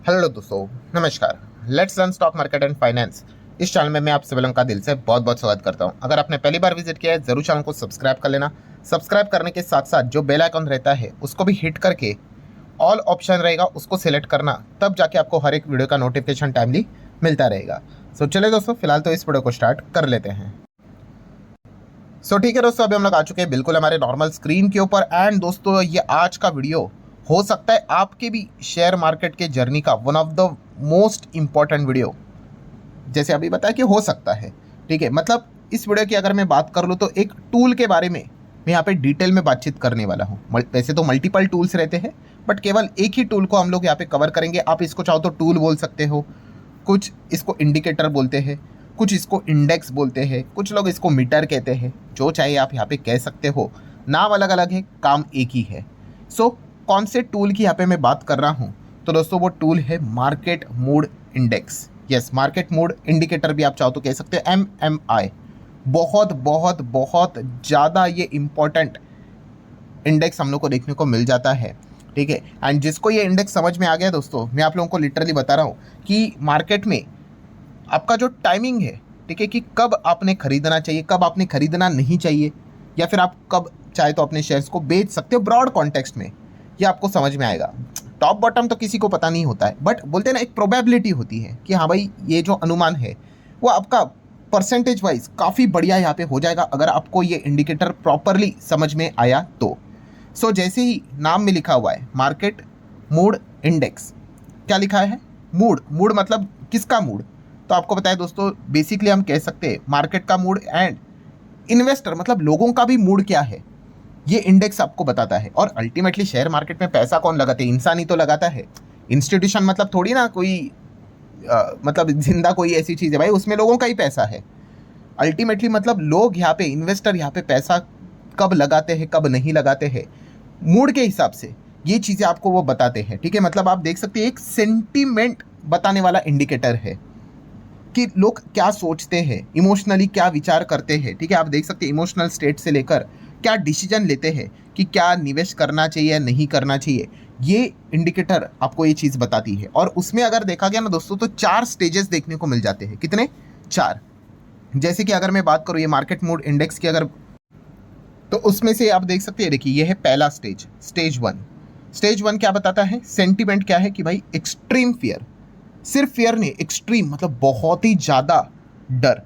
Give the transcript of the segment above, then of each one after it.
Hello दोस्तों, नमस्कार। Let's learn stock market and finance. इस चैनल में मैं आप सभी लोगों का दिल से बहुत बहुत स्वागत करता हूं। अगर आपने पहली बार विजिट किया है जरूर चैनल को सब्सक्राइब कर लेना। सब्सक्राइब करने के साथ साथ जो बेल आइकन रहता है उसको भी हिट करके ऑल ऑप्शन रहेगा उसको सिलेक्ट करना, तब जाके आपको हर एक वीडियो का नोटिफिकेशन टाइमली मिलता रहेगा। सो चलिए दोस्तों, फिलहाल तो इस वीडियो को स्टार्ट कर लेते हैं। ठीक है दोस्तों, अभी हम लोग आ चुके हैं बिल्कुल हमारे नॉर्मल स्क्रीन के ऊपर। एंड दोस्तों, ये आज का वीडियो हो सकता है आपके भी शेयर मार्केट के जर्नी का one of the most important video, जैसे अभी बताया कि हो सकता है। ठीक है, मतलब इस वीडियो की अगर मैं बात कर लूँ तो एक टूल के बारे में मैं यहाँ पे डिटेल में बातचीत करने वाला हूँ। वैसे तो मल्टीपल टूल्स रहते हैं, बट केवल एक ही टूल को हम लोग यहाँ पे कवर करेंगे। आप इसको चाहो तो टूल बोल सकते हो, कुछ इसको इंडिकेटर बोलते हैं, कुछ इसको इंडेक्स बोलते हैं, कुछ लोग इसको मीटर कहते हैं। जो चाहे आप यहाँ पे कह सकते हो, नाम अलग अलग है, काम एक ही है। कौन से टूल की यहाँ पे मैं बात कर रहा हूँ? तो दोस्तों वो टूल है market mood index. Yes, market mood indicator भी आप चाहो तो कह सकते हो, MMI। बहुत बहुत बहुत ज़्यादा ये इंपॉर्टेंट इंडेक्स हम लोग को देखने को मिल जाता है। ठीक है, एंड जिसको ये इंडेक्स समझ में आ गया दोस्तों, मैं आप लोगों को लिटरली बता रहा हूँ कि मार्केट में आपका जो टाइमिंग है, ठीक है, कि कब आपने खरीदना चाहिए, कब आपने खरीदना नहीं चाहिए, या फिर आप कब चाहे तो अपने शेयर्स को बेच सकते हो ब्रॉड कॉन्टेक्स्ट में, ये आपको समझ में आएगा। टॉप बॉटम तो किसी को पता नहीं होता है, बट बोलते हैं ना, एक प्रोबेबिलिटी होती है कि हाँ भाई, ये जो अनुमान है वो आपका परसेंटेज वाइज काफ़ी बढ़िया यहाँ पे हो जाएगा अगर आपको ये इंडिकेटर प्रॉपरली समझ में आया तो। जैसे ही नाम में लिखा हुआ है मार्केट मूड इंडेक्स, क्या लिखा है? मूड। मूड मतलब किसका मूड? तो आपको बताया दोस्तों, बेसिकली हम कह सकते हैं मार्केट का मूड एंड इन्वेस्टर मतलब लोगों का भी मूड क्या है, ये इंडेक्स आपको बताता है। और अल्टीमेटली शेयर मार्केट में पैसा कौन लगाते हैं? इंसान ही तो लगाता है। इंस्टीट्यूशन मतलब थोड़ी ना कोई मतलब जिंदा कोई ऐसी चीज़ है भाई, उसमें लोगों का ही पैसा है। अल्टीमेटली मतलब लोग यहाँ पे, इन्वेस्टर यहाँ पे पैसा कब लगाते हैं कब नहीं लगाते हैं, मूड के हिसाब से ये चीज़ें आपको वो बताते हैं। ठीक है, मतलब आप देख सकते हैं एक सेंटीमेंट बताने वाला इंडिकेटर है कि लोग क्या सोचते हैं, इमोशनली क्या विचार करते हैं। ठीक है, आप देख सकते हैं इमोशनल स्टेट से लेकर क्या डिसीजन लेते हैं कि क्या निवेश करना चाहिए या नहीं करना चाहिए, ये इंडिकेटर आपको ये चीज़ बताती है। और उसमें अगर देखा गया ना दोस्तों, तो 4 स्टेजेस देखने को मिल जाते हैं। कितने? 4। जैसे कि अगर मैं बात करूँ ये मार्केट मूड इंडेक्स की, अगर तो उसमें से आप देख सकते हैं, देखिए ये है पहला स्टेज, स्टेज 1। स्टेज 1 क्या बताता है? सेंटिमेंट क्या है कि भाई एक्सट्रीम फियर। सिर्फ फियर नहीं, एक्सट्रीम मतलब बहुत ही ज़्यादा डर।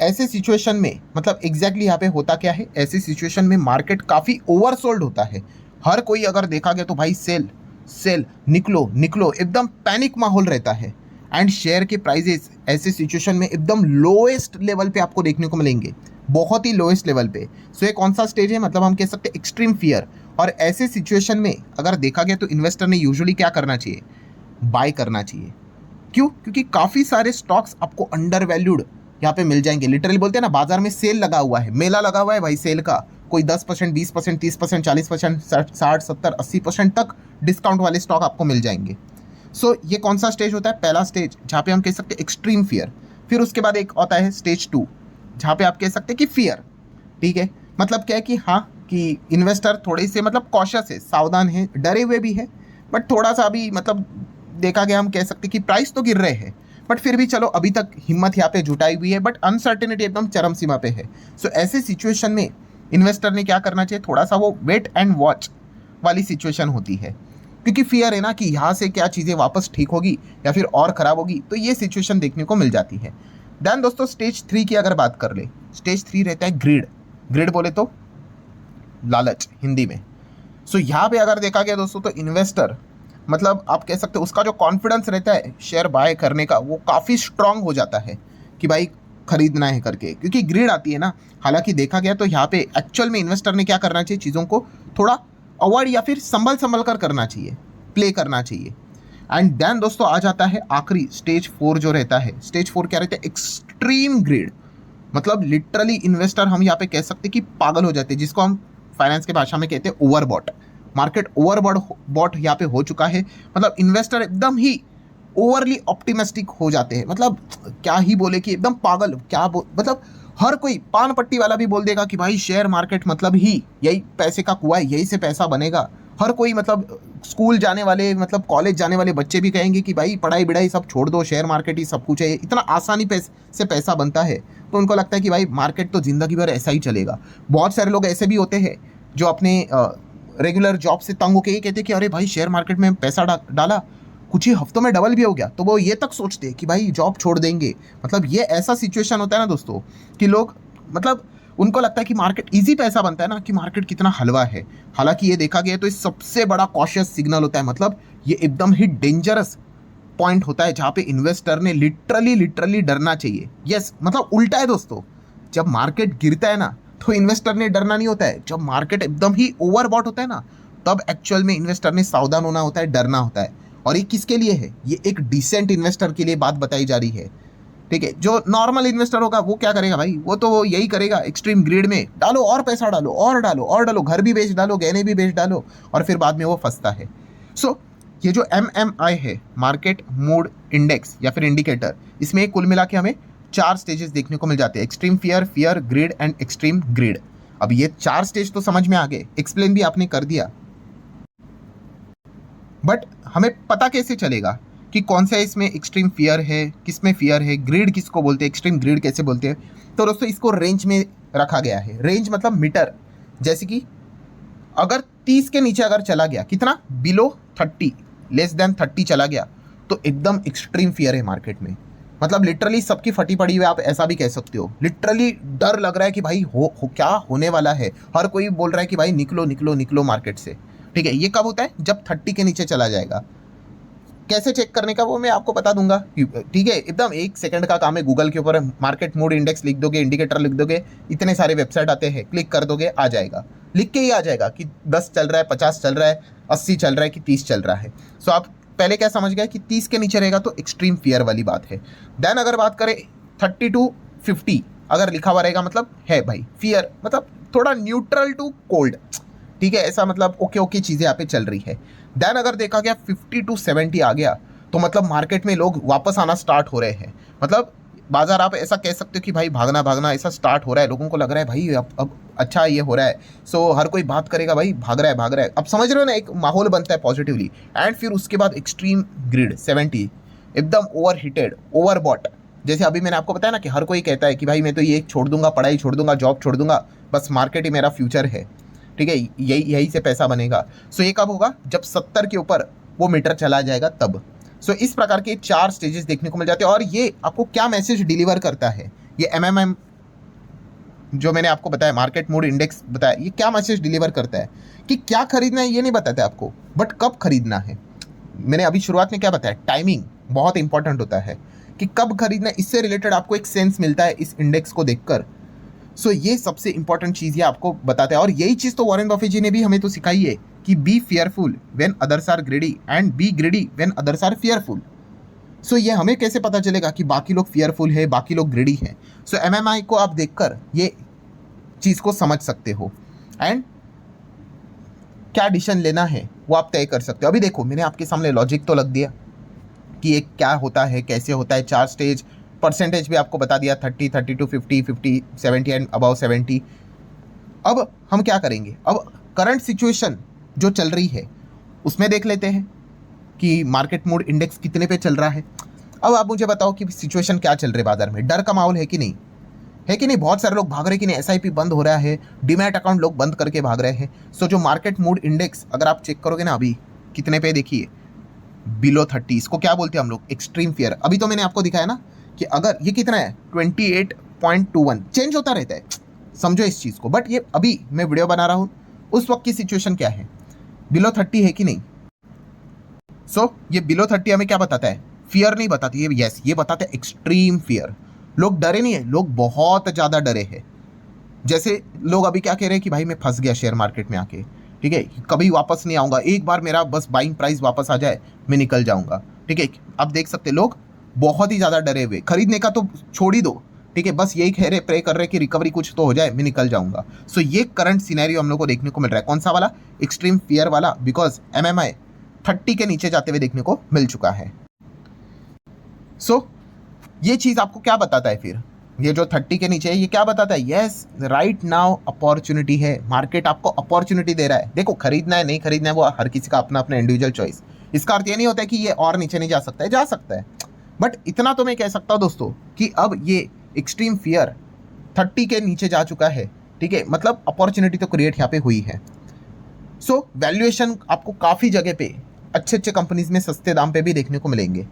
ऐसे सिचुएशन में मतलब एग्जैक्टली यहाँ पे होता क्या है, ऐसी सिचुएशन में मार्केट काफ़ी ओवरसोल्ड होता है। हर कोई अगर देखा गया तो भाई सेल सेल, निकलो निकलो, एकदम पैनिक माहौल रहता है। एंड शेयर के प्राइजेस ऐसे सिचुएशन में एकदम लोएस्ट लेवल पे आपको देखने को मिलेंगे, बहुत ही लोएस्ट लेवल पे। ये कौन सा स्टेज है? मतलब हम कह सकते हैं एक्सट्रीम फियर। और ऐसे सिचुएशन में अगर देखा गया तो इन्वेस्टर ने यूजुअली क्या करना चाहिए? बाय करना चाहिए। क्यों? क्योंकि काफ़ी सारे स्टॉक्स आपको अंडर वैल्यूड यहाँ पे मिल जाएंगे। लिटरली बोलते हैं ना, बाजार में सेल लगा हुआ है, मेला लगा हुआ है भाई सेल का। कोई 10%, 20%, 30%, 40%, 60, 70, 80% तक डिस्काउंट वाले स्टॉक आपको मिल जाएंगे। ये कौन सा स्टेज होता है? पहला स्टेज, जहाँ पे हम कह सकते हैं एक्सट्रीम फियर। फिर उसके बाद एक होता है स्टेज 2, जहाँ पे आप कह सकते हैं कि फियर। ठीक है, मतलब क्या है कि हाँ, कि इन्वेस्टर थोड़े से मतलब कॉशियस है, सावधान है, डरे हुए भी है, बट थोड़ा सा अभी मतलब देखा गया हम कह सकते हैं कि प्राइस तो गिर रहे हैं, बट फिर भी चलो अभी तक हिम्मत यहाँ पे जुटाई हुई है, बट अनसर्टेनिटी एकदम चरम सीमा पे है। ऐसे सिचुएशन में इन्वेस्टर ने क्या करना चाहिए? थोड़ा सा वो वेट एंड वॉच वाली सिचुएशन होती है, क्योंकि फियर है ना कि यहाँ से क्या चीज़ें वापस ठीक होगी या फिर और ख़राब होगी, तो ये सिचुएशन देखने को मिल जाती है। देन दोस्तों स्टेज 3 की अगर बात कर ले, स्टेज 3 रहता है ग्रीड। ग्रीड बोले तो लालच हिंदी में। यहाँ पे अगर देखा गया दोस्तों, तो इन्वेस्टर मतलब आप कह सकते हो उसका जो कॉन्फिडेंस रहता है शेयर बाय करने का, वो काफ़ी स्ट्रांग हो जाता है कि भाई खरीदना है करके, क्योंकि ग्रीड आती है ना। हालांकि देखा गया तो यहाँ पे एक्चुअल में इन्वेस्टर ने क्या करना चाहिए? चीज़ों को थोड़ा अवॉइड या फिर संभल कर करना चाहिए, प्ले करना चाहिए। एंड देन दोस्तों आ जाता है आखिरी स्टेज 4 जो रहता है। स्टेज 4 क्या रहता है? Extreme greed. मतलब लिटरली इन्वेस्टर हम यहाँ पे कह सकते हैं कि पागल हो जाते हैं, जिसको हम फाइनेंस के भाषा में कहते हैं ओवरबॉट। मार्केट ओवरबॉट यहाँ पे हो चुका है। मतलब इन्वेस्टर एकदम ही ओवरली ऑप्टिमिस्टिक हो जाते हैं। मतलब क्या ही बोले कि एकदम पागल, मतलब हर कोई पान पट्टी वाला भी बोल देगा कि भाई शेयर मार्केट मतलब ही यही पैसे का कुआं है, यही से पैसा बनेगा। हर कोई मतलब स्कूल जाने वाले मतलब कॉलेज जाने वाले बच्चे भी कहेंगे कि भाई पढ़ाई बिढ़ाई सब छोड़ दो, शेयर मार्केट ही सब कुछ है, इतना आसानी से पैसा बनता है। तो उनको लगता है कि भाई मार्केट तो ज़िंदगी भर ऐसा ही चलेगा। बहुत सारे लोग ऐसे भी होते हैं जो अपने रेगुलर जॉब से तंग होकर ये कहते हैं कि अरे भाई शेयर मार्केट में पैसा डाला, कुछ ही हफ्तों में डबल भी हो गया, तो वो ये तक सोचते हैं कि भाई जॉब छोड़ देंगे। मतलब ये ऐसा सिचुएशन होता है ना दोस्तों कि लोग मतलब उनको लगता है कि मार्केट इजी पैसा बनता है ना, कि मार्केट कितना हलवा है। हालांकि ये देखा गया तो ये सबसे बड़ा कॉशियस सिग्नल होता है। मतलब ये एकदम ही डेंजरस पॉइंट होता है जहाँ पे इन्वेस्टर ने लिटरली डरना चाहिए। यस, मतलब उल्टा है दोस्तों। जब मार्केट गिरता है ना तो इन्वेस्टर ने डरना नहीं होता है। जब मार्केट एकदम ही ओवरबॉट होता है ना, तब एक्चुअल में इन्वेस्टर ने सावधान होना होता है, डरना होता है। और ये किसके लिए है? ये एक डिसेंट इन्वेस्टर के लिए बात बताई जा रही है। ठीक है, जो नॉर्मल इन्वेस्टर होगा वो क्या करेगा भाई? वो तो यही करेगा, एक्सट्रीम ग्रीड में डालो और पैसा डालो और डालो और डालो, घर भी बेच डालो, गहने भी बेच डालो, और फिर बाद में वो फंसता है। सो ये जो MMI है, मार्केट मूड इंडेक्स या फिर इंडिकेटर, इसमें कुल मिला के हमें 4 स्टेजेस देखने को मिल जाते हैं: extreme fear, fear, grid and extreme greed. अब ये 4 स्टेज तो समझ में आ गए, एक्सप्लेन भी आपने कर दिया, बट हमें पता कैसे चलेगा कि कौन सा इसमें एक्सट्रीम फियर है, किस में फियर है, ग्रीड किसको बोलते हैं, एक्सट्रीम ग्रीड कैसे बोलते हैं? तो दोस्तों इसको रेंज में रखा गया है। रेंज मतलब मीटर। जैसे कि अगर 30 के नीचे अगर चला गया, कितना? बिलो 30, लेस देन 30 चला गया, तो एकदम एक्सट्रीम फियर है मार्केट में। मतलब लिटरली सबकी फटी पड़ी हुई, आप ऐसा भी कह सकते हो। लिटरली डर लग रहा है कि भाई क्या होने वाला है। हर कोई बोल रहा है कि भाई निकलो निकलो निकलो मार्केट से। ठीक है, ये कब होता है? जब 30 के नीचे चला जाएगा। कैसे चेक करने का वो मैं आपको बता दूंगा। ठीक है, एकदम 1 सेकंड का काम है। गूगल के ऊपर मार्केट मूड इंडेक्स लिख दोगे, इंडिकेटर लिख दोगे, इतने सारे वेबसाइट आते हैं, क्लिक कर दोगे, आ जाएगा। लिख के ही आ जाएगा कि 10 चल रहा है, 50 चल रहा है, 80 चल रहा है कि 30 चल रहा है। सो आप पहले क्या समझ गए कि 30 के नीचे रहेगा तो एक्सट्रीम फियर वाली बात है। देन अगर बात करें 30 to 50 अगर लिखा हुआ रहेगा, मतलब है भाई फियर, मतलब थोड़ा न्यूट्रल टू कोल्ड। ठीक है, ऐसा मतलब ओके ओके चीज़ें यहाँ पे चल रही है। देन अगर देखा गया 50 to 70 आ गया, तो मतलब मार्केट में लोग वापस आना स्टार्ट हो रहे हैं। मतलब बाजार आप ऐसा कह सकते हो कि भाई भागना भागना ऐसा स्टार्ट हो रहा है। लोगों को लग रहा है भाई अब अच्छा ये हो रहा है। सो हर कोई बात करेगा भाई भाग रहा है भाग रहा है। अब समझ रहे हो ना, एक माहौल बनता है पॉजिटिवली। एंड फिर उसके बाद एक्सट्रीम ग्रिड 70, एकदम ओवर हीटेड, ओवर बॉट। जैसे अभी मैंने आपको बताया ना कि हर कोई कहता है कि भाई मैं तो ये छोड़ दूंगा, पढ़ाई छोड़ दूंगा, जॉब छोड़ दूंगा, बस मार्केट ही मेरा फ्यूचर है। ठीक है, यही से पैसा बनेगा। सो ये कब होगा? जब 70 के ऊपर वो मीटर चला जाएगा तब। सो इस प्रकार के 4 स्टेजेस देखने को मिल जाते हैं। और ये आपको क्या मैसेज डिलीवर करता है? ये MMM जो मैंने आपको बताया, मार्केट मूड इंडेक्स बताया, ये क्या मैसेज डिलीवर करता है? कि क्या खरीदना है ये नहीं बताता है आपको, बट कब खरीदना है। मैंने अभी शुरुआत में क्या बताया? टाइमिंग बहुत इंपॉर्टेंट होता है कि कब खरीदना है। इससे रिलेटेड आपको एक सेंस मिलता है इस इंडेक्स को देखकर। सो ये सबसे इंपॉर्टेंट चीज़ ये आपको बताता है। और यही चीज़ तो वॉरेन बफेट जी ने भी हमें तो सिखाई है कि be fearful when others are greedy and be greedy when others are fearful. So ये हमें कैसे पता चलेगा कि बाकी लोग फियरफुल है, बाकी लोग ग्रेडी हैं? सो MMI को आप देखकर ये चीज़ को समझ सकते हो। एंड क्या डिसीजन लेना है वो आप तय कर सकते हो। अभी देखो मैंने आपके सामने लॉजिक तो लग दिया कि ये क्या होता है, कैसे होता है। 4 स्टेज, परसेंटेज भी आपको बता दिया, 30, 32, 50, 50, 70 एंड अबाउ 70। अब हम क्या करेंगे? अब करंट सिचुएशन जो चल रही है उसमें देख लेते हैं कि मार्केट मूड इंडेक्स कितने पे चल रहा है। अब आप मुझे बताओ कि सिचुएशन क्या चल रही है बाजार में। डर का माहौल है कि नहीं? है कि नहीं? बहुत सारे लोग भाग रहे कि नहीं, SIP बंद हो रहा है, डीमैट अकाउंट लोग बंद करके भाग रहे हैं। सो जो मार्केट मूड इंडेक्स अगर आप चेक करोगे ना, अभी कितने पे देखिए, बिलो 30। इसको क्या बोलते हैं हम लोग? Extreme fear. अभी तो मैंने आपको दिखाया ना कि अगर ये कितना है 28.21, चेंज होता रहता है, समझो इस चीज़ को। बट ये अभी मैं वीडियो बना रहा हूँ, उस वक्त की सिचुएशन क्या है? बिलो 30 है कि नहीं? सो ये बिलो 30 हमें क्या बताता है? फियर नहीं बताती है, यस ये बताता है एक्सट्रीम फियर। लोग डरे नहीं है, लोग बहुत ज़्यादा डरे हैं। जैसे लोग अभी क्या कह रहे हैं कि भाई मैं फंस गया शेयर मार्केट में आके, ठीक है, कभी वापस नहीं आऊँगा, एक बार मेरा बस बाइंग प्राइस वापस आ जाए मैं निकल जाऊँगा। ठीक है, आप देख सकते लोग बहुत ही ज़्यादा डरे हुए, खरीदने का तो छोड़ ही दो। ठीक है, बस यही कह रहे, प्रे कर रहे कि रिकवरी कुछ तो हो जाए, मैं निकल जाऊँगा। सो ये करंट सिनेरियो हम लोग को देखने को मिल रहा है। कौन सा वाला? एक्सट्रीम फियर वाला, बिकॉज MMI 30 के नीचे जाते हुए देखने को मिल चुका है। सो ये चीज़ आपको क्या बताता है फिर? ये जो 30 के नीचे है, ये क्या बताता है? यस, राइट नाउ अपॉर्चुनिटी है, मार्केट आपको अपॉर्चुनिटी दे रहा है। देखो, खरीदना है नहीं खरीदना है वो हर किसी का अपना अपना इंडिविजुअल चॉइस। इसका अर्थ ये नहीं होता है कि ये और नीचे नहीं जा सकता है, जा सकता है, बट इतना तो मैं कह सकता हूँ दोस्तों कि अब ये एक्सट्रीम फियर 30 के नीचे जा चुका है, ठीक है, मतलब अपॉर्चुनिटी तो क्रिएट यहाँ पे हुई है। सो वैल्यूएशन आपको काफ़ी जगह पे अच्छे अच्छे कंपनीज में सस्ते दाम पे भी देखने को मिलेंगे।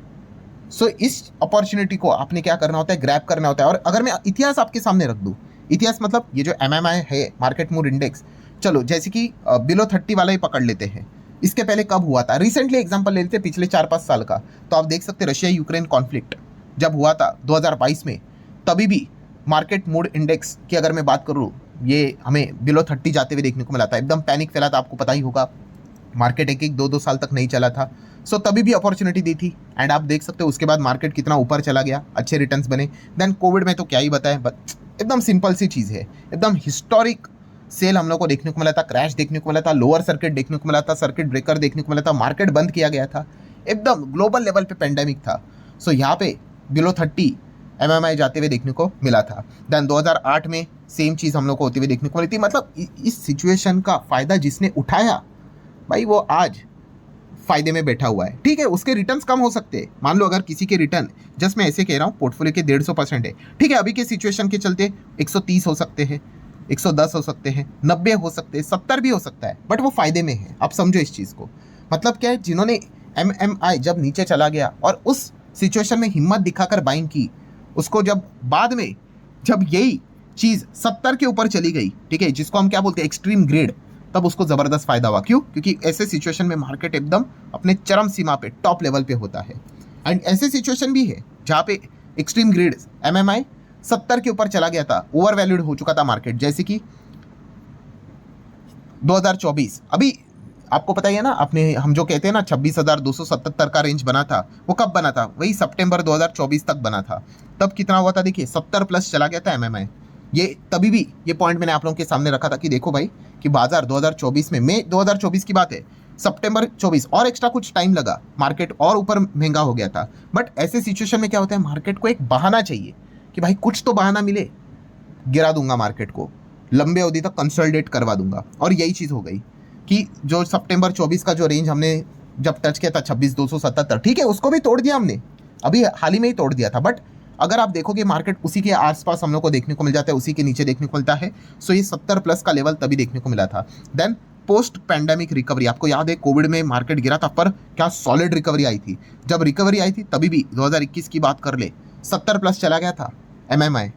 सो इस अपॉर्चुनिटी को आपने क्या करना होता है? ग्रैब करना होता है। और अगर मैं इतिहास आपके सामने रख दूं, इतिहास मतलब ये जो MMI है, मार्केट मूड इंडेक्स, चलो जैसे कि बिलो 30 वाला ही पकड़ लेते हैं। इसके पहले कब हुआ था? रिसेंटली एग्जांपल ले लेते हैं, पिछले 4-5 साल का। तो आप देख सकते हैं रशिया यूक्रेन कॉन्फ्लिक्ट जब हुआ था 2022 में, तभी भी मार्केट मूड इंडेक्स की अगर मैं बात करूँ, ये हमें बिलो 30 जाते हुए देखने को मिला था। एकदम पैनिक फैला था, आपको पता ही होगा। मार्केट 1-2 साल तक नहीं चला था। सो तभी भी अपॉर्चुनिटी दी थी, एंड आप देख सकते हो उसके बाद मार्केट कितना ऊपर चला गया, अच्छे रिटर्न्स बने। देन कोविड में तो क्या ही बताएं, एकदम सिंपल सी चीज़ है, एकदम हिस्टोरिक सेल हम लोग को देखने को मिला था, क्रैश देखने को मिला था, लोअर सर्किट देखने को मिला था, सर्किट ब्रेकर देखने को मिला था, मार्केट बंद किया गया था, एकदम ग्लोबल लेवल पे पेंडेमिक था। सो यहाँ पे बिलो 30 MMI जाते हुए देखने को मिला था। देन 2008 में सेम चीज़ हम लोग को होती हुई देखने को मिली थी। मतलब इस सिचुएशन का फ़ायदा जिसने उठाया भाई, वो आज फायदे में बैठा हुआ है, ठीक है। उसके रिटर्न्स कम हो सकते हैं। मान लो अगर किसी के रिटर्न, जस्ट मैं ऐसे कह रहा हूँ, पोर्टफोलियो के 150% है, ठीक है, अभी के सिचुएशन के चलते 130 हो सकते हैं, 110 हो सकते हैं, 90 हो सकते हैं, 70 भी हो सकता है, बट वो फायदे में है। आप समझो इस चीज़ को। मतलब क्या है, जिन्होंने MMI जब नीचे चला गया और उस सिचुएशन में हिम्मत दिखाकर बाइंग की, उसको जब बाद में जब यही चीज़ 70 के ऊपर चली गई, ठीक है, जिसको हम क्या बोलते हैं, एक्सट्रीम ग्रेड, तब उसको ज़बरदस्त फायदा हुआ। क्यों? क्योंकि ऐसे सिचुएशन में मार्केट एकदम अपने चरम सीमा पे, टॉप लेवल पे होता है। एंड ऐसे सिचुएशन भी है जहाँ पे एक्सट्रीम ग्रेड MMI 70 के ऊपर चला गया था, ओवर वैल्यूड हो चुका था मार्केट, जैसे कि 2024। अभी आपको पता ही है ना, आपने हम जो कहते हैं ना 26,277 का रेंज बना था, वो कब बना था? वही सितंबर 2024 तक बना था। तब कितना हुआ था? देखिए 70 प्लस चला गया था MMI। ये तभी भी ये पॉइंट मैंने आप लोगों के सामने रखा था कि देखो भाई कि बाजार 2024 में, मई 2024 की बात है, सितंबर 24 और एक्स्ट्रा कुछ टाइम लगा, मार्केट और ऊपर महंगा हो गया था। बट ऐसे सिचुएशन में क्या होता है, मार्केट को एक बहाना चाहिए कि भाई कुछ तो बहाना मिले, गिरा दूंगा मार्केट को, लंबे अवधि तक कंसोलिडेट करवा दूंगा। और यही चीज़ हो गई कि जो सितंबर 24 का जो रेंज हमने जब टच किया था 26,277, ठीक है, उसको भी तोड़ दिया हमने, अभी हाल ही में ही तोड़ दिया था। बट अगर आप देखोगे मार्केट उसी के आसपास हम लोग को देखने को मिल जाता है, उसी के नीचे देखने को मिलता है। सो ये 70 प्लस का लेवल तभी देखने को मिला था। देन पोस्ट पैंडेमिक रिकवरी, आपको याद है कोविड में मार्केट गिरा था, पर क्या सॉलिड रिकवरी आई थी। जब रिकवरी आई थी तभी भी 2021 की बात कर ले, 70 प्लस चला गया था MMI,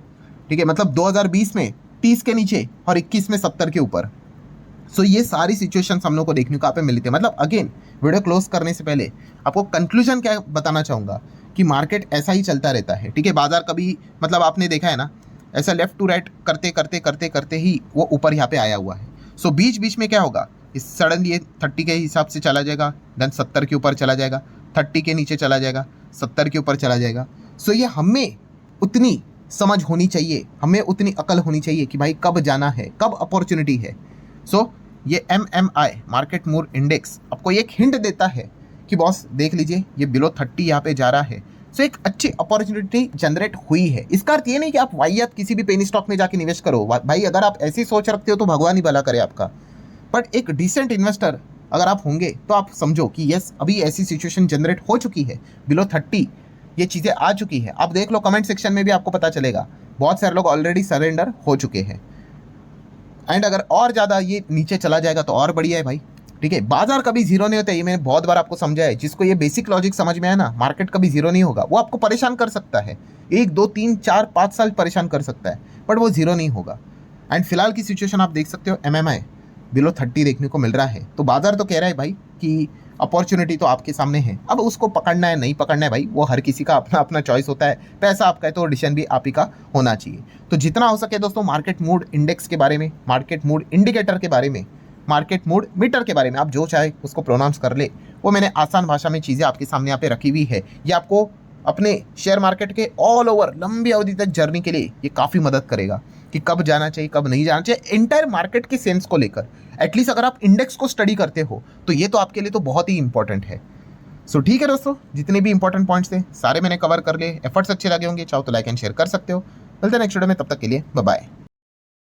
ठीक है, मतलब 2020 में 30 के नीचे और 21 में 70 के ऊपर। सो ये सारी सिचुएशंस हम लोग को देखने को यहाँ पे मिली थी। मतलब अगेन वीडियो क्लोज करने से पहले आपको कंक्लूजन क्या बताना चाहूँगा कि मार्केट ऐसा ही चलता रहता है, ठीक है। बाजार कभी, मतलब आपने देखा है ना, ऐसा लेफ्ट टू राइट करते करते करते करते ही वो ऊपर यहाँ पे आया हुआ है। सो बीच बीच में क्या होगा, इस सडनली ये 30 के हिसाब से चला जाएगा, देन 70 के ऊपर चला जाएगा, 30 के नीचे चला जाएगा, 70 के ऊपर चला जाएगा। सो ये हमें उतनी समझ होनी चाहिए, हमें उतनी अकल होनी चाहिए कि भाई कब जाना है, कब अपॉर्चुनिटी है। सो ये MMI मार्केट मूड इंडेक्स आपको एक हिंट देता है कि बॉस देख लीजिए ये बिलो 30 यहाँ पे जा रहा है। सो एक अच्छी अपॉर्चुनिटी जनरेट हुई है। इसका अर्थ ये नहीं कि आप वाहियात किसी भी पेनी स्टॉक में जाके निवेश करो भाई, अगर आप ऐसी सोच रखते हो तो भगवान ही भला करे आपका। बट एक डिसेंट इन्वेस्टर अगर आप होंगे तो आप समझो कि यस, अभी ऐसी सिचुएशन जनरेट हो चुकी है, बिलो 30 ये चीज़ें आ चुकी है। आप देख लो कमेंट सेक्शन में भी आपको पता चलेगा, बहुत सारे लोग ऑलरेडी सरेंडर हो चुके हैं। एंड अगर और ज़्यादा ये नीचे चला जाएगा तो और बढ़िया है भाई, ठीक है। बाजार कभी जीरो नहीं होता, ये मैंने बहुत बार आपको समझा है। जिसको ये बेसिक लॉजिक समझ में आया ना, मार्केट कभी जीरो नहीं होगा। वो आपको परेशान कर सकता है, 1, 2, 3, 4, 5 साल परेशान कर सकता है, बट वो जीरो नहीं होगा। एंड फिलहाल की सिचुएशन आप देख सकते हो, MMI बिलो 30 देखने को मिल रहा है। तो बाजार तो कह रहा है भाई कि अपॉर्चुनिटी तो आपके सामने है, अब उसको पकड़ना है नहीं पकड़ना है भाई, वो हर किसी का अपना अपना चॉइस होता है। पैसा आपका है तो डिसीजन भी आप ही का होना चाहिए। तो जितना हो सके दोस्तों, मार्केट मूड इंडेक्स के बारे में, मार्केट मूड इंडिकेटर के बारे में, मार्केट मूड मीटर के बारे में, आप जो चाहे उसको प्रोनाउंस कर ले, वो मैंने आसान भाषा में चीज़ें आपके सामने यहाँ पे रखी हुई है। ये आपको अपने शेयर मार्केट के ऑल ओवर लंबी अवधि तक जर्नी के लिए ये काफ़ी मदद करेगा कि कब जाना चाहिए कब नहीं जाना चाहिए, एंटायर मार्केट के सेंस को लेकर। एटलीस्ट अगर आप इंडेक्स को स्टडी करते हो तो ये तो आपके लिए तो बहुत ही इंपॉर्टेंट है। सो ठीक है दोस्तों, जितने भी इंपॉर्टेंट पॉइंट्स थे सारे मैंने कवर कर लिए। एफर्ट्स अच्छे लगे होंगे, चाहो तो लाइक एंड शेयर कर सकते हो। मिलते हैं नेक्स्ट वीडियो में, तब तक के लिए बाय बाय।